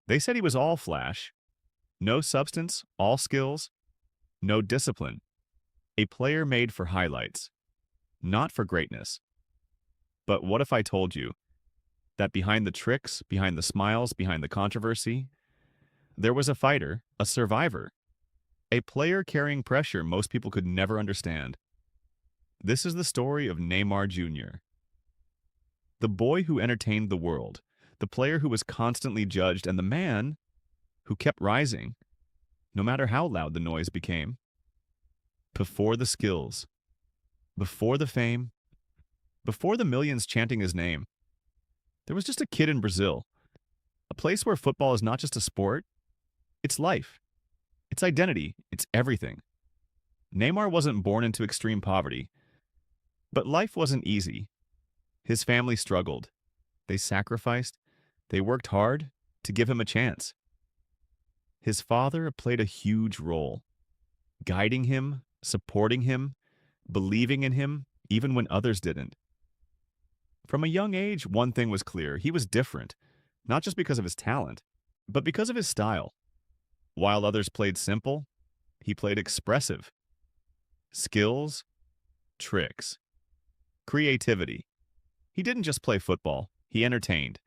They said he was all flash, no substance, all skills, no discipline. A player made for highlights, not for greatness. But what if I told you that behind the tricks, behind the smiles, behind the controversy, there was a fighter, a survivor, a player carrying pressure most people could never understand? This is the story of Neymar Jr., the boy who entertained the world, the player who was constantly judged, and the man who kept rising, no matter how loud the noise became. Before the skills, before the fame, before the millions chanting his name, there was just a kid in Brazil, a place where football is not just a sport, it's life, it's identity, it's everything. Neymar wasn't born into extreme poverty, but life wasn't easy. His family struggled. They sacrificed. They worked hard to give him a chance. His father played a huge role, guiding him, supporting him, believing in him, even when others didn't. From a young age, one thing was clear. He was different, not just because of his talent, but because of his style. While others played simple, he played expressive. Skills, tricks, creativity. He didn't just play football, he entertained.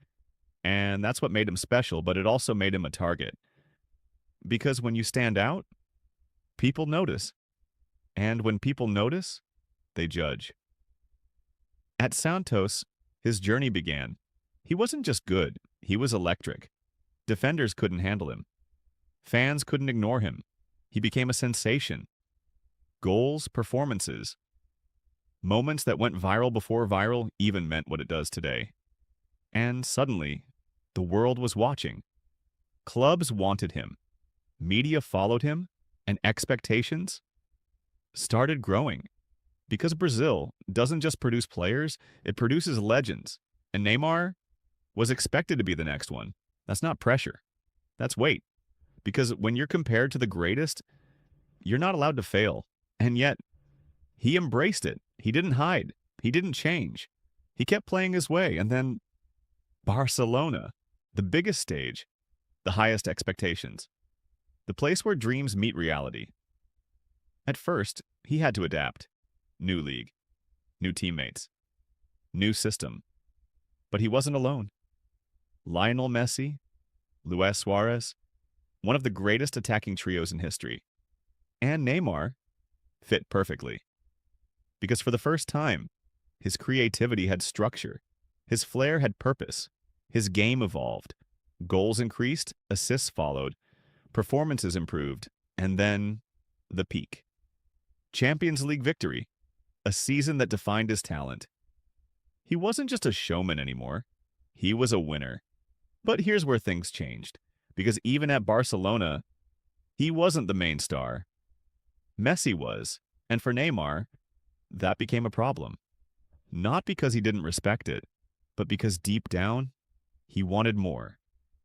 And that's what made him special, but it also made him a target. Because when you stand out, people notice. And when people notice, they judge. At Santos, his journey began. He wasn't just good, he was electric. Defenders couldn't handle him. Fans couldn't ignore him. He became a sensation. Goals, performances, moments that went viral before viral even meant what it does today. And suddenly, the world was watching. Clubs wanted him. Media followed him, and expectations started growing. Because Brazil doesn't just produce players, it produces legends. And Neymar was expected to be the next one. That's not pressure. That's weight. Because when you're compared to the greatest, you're not allowed to fail. And yet, he embraced it. He didn't hide. He didn't change. He kept playing his way. And then Barcelona, the biggest stage, the highest expectations, the place where dreams meet reality. At first, he had to adapt. New league, new teammates, new system. But he wasn't alone. Lionel Messi, Luis Suarez, one of the greatest attacking trios in history, and Neymar fit perfectly. Because for the first time, his creativity had structure, his flair had purpose, his game evolved, goals increased, assists followed, performances improved, and then the peak. Champions League victory, a season that defined his talent. He wasn't just a showman anymore, he was a winner. But here's where things changed, because even at Barcelona, he wasn't the main star. Messi was, and for Neymar, that became a problem. Not because he didn't respect it, but because deep down, he wanted more.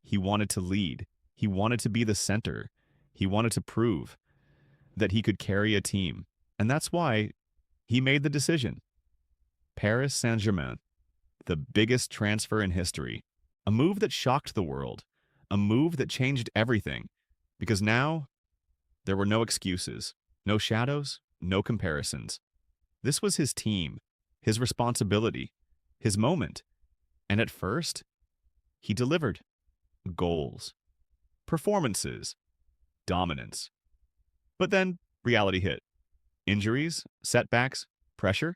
He wanted to lead. He wanted to be the center. He wanted to prove that he could carry a team. And that's why he made the decision. Paris Saint-Germain, the biggest transfer in history, a move that shocked the world, a move that changed everything, because now there were no excuses, no shadows, no comparisons. This was his team, his responsibility, his moment. And at first, he delivered goals, performances, dominance. But then reality hit. Injuries, setbacks, pressure.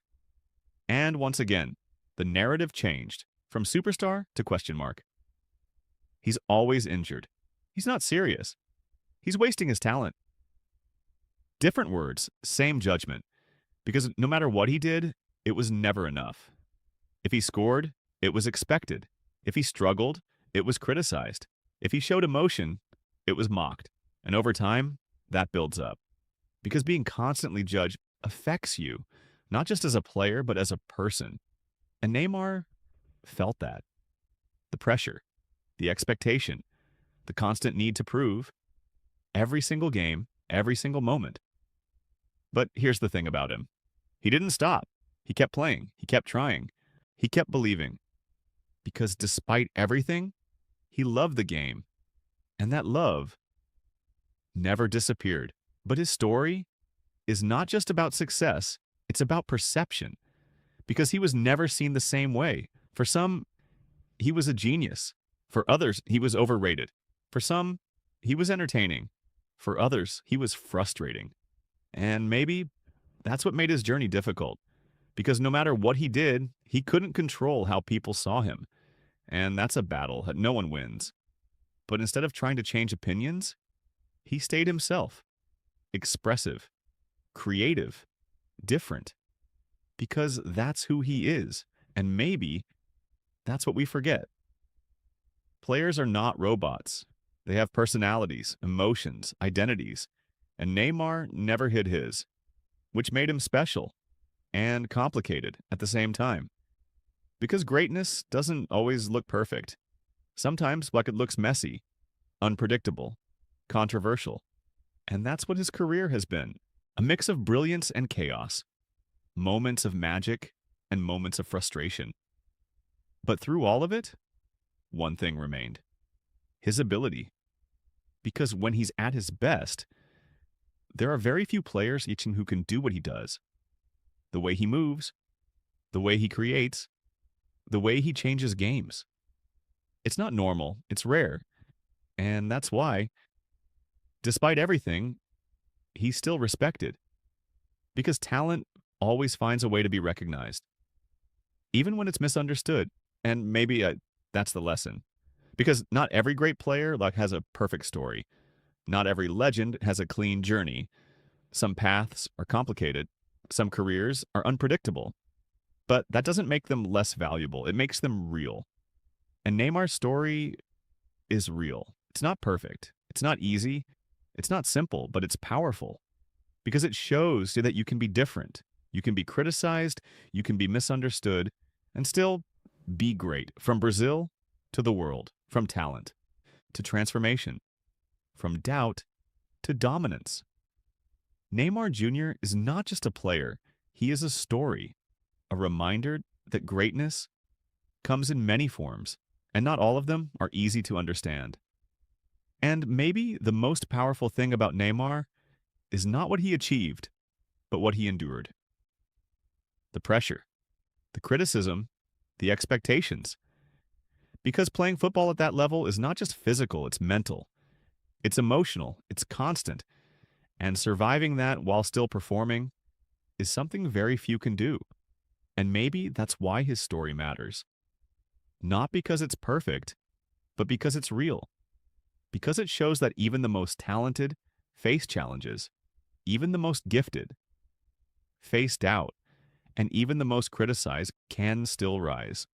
And once again, the narrative changed from superstar to question mark. He's always injured. He's not serious. He's wasting his talent. Different words, same judgment. Because no matter what he did, it was never enough. If he scored, it was expected. If he struggled, it was criticized. If he showed emotion, it was mocked. And over time, that builds up. Because being constantly judged affects you, not just as a player, but as a person. And Neymar felt that. The pressure, the expectation, the constant need to prove, every single game, every single moment. But here's the thing about him. He didn't stop. He kept playing. He kept trying. He kept believing. Because despite everything, he loved the game. And that love never disappeared. But his story is not just about success, it's about perception, because he was never seen the same way. For some, he was a genius. For others, he was overrated. For some, he was entertaining. For others, he was frustrating. And maybe that's what made his journey difficult, because no matter what he did, he couldn't control how people saw him. And that's a battle that no one wins. But instead of trying to change opinions, he stayed himself, expressive, creative, different, because that's who he is. And maybe that's what we forget. Players are not robots. They have personalities, emotions, identities, and Neymar never hid his, which made him special and complicated at the same time. Because greatness doesn't always look perfect. Sometimes it looks messy, unpredictable, controversial. And that's what his career has been. A mix of brilliance and chaos, moments of magic and moments of frustration. But through all of it, one thing remained: his ability. Because when he's at his best, there are very few players who can do what he does. The way he moves, the way he creates, the way he changes games. It's not normal, it's rare. And that's why, despite everything, he's still respected. Because talent always finds a way to be recognized, even when it's misunderstood. And maybe that's the lesson. Because not every great player has a perfect story. Not every legend has a clean journey. Some paths are complicated. Some careers are unpredictable. But that doesn't make them less valuable. It makes them real. And Neymar's story is real. It's not perfect. It's not easy. It's not simple, but it's powerful. Because it shows that you can be different. You can be criticized. You can be misunderstood. And still be great. From Brazil to the world. From talent to transformation. From doubt to dominance. Neymar Jr. is not just a player. He is a story. A reminder that greatness comes in many forms, and not all of them are easy to understand. And maybe the most powerful thing about Neymar is not what he achieved, but what he endured. The pressure, the criticism, the expectations. Because playing football at that level is not just physical, it's mental. It's emotional, it's constant. And surviving that while still performing is something very few can do. And maybe that's why his story matters. Not because it's perfect, but because it's real. Because it shows that even the most talented face challenges, even the most gifted face doubt, and even the most criticized can still rise.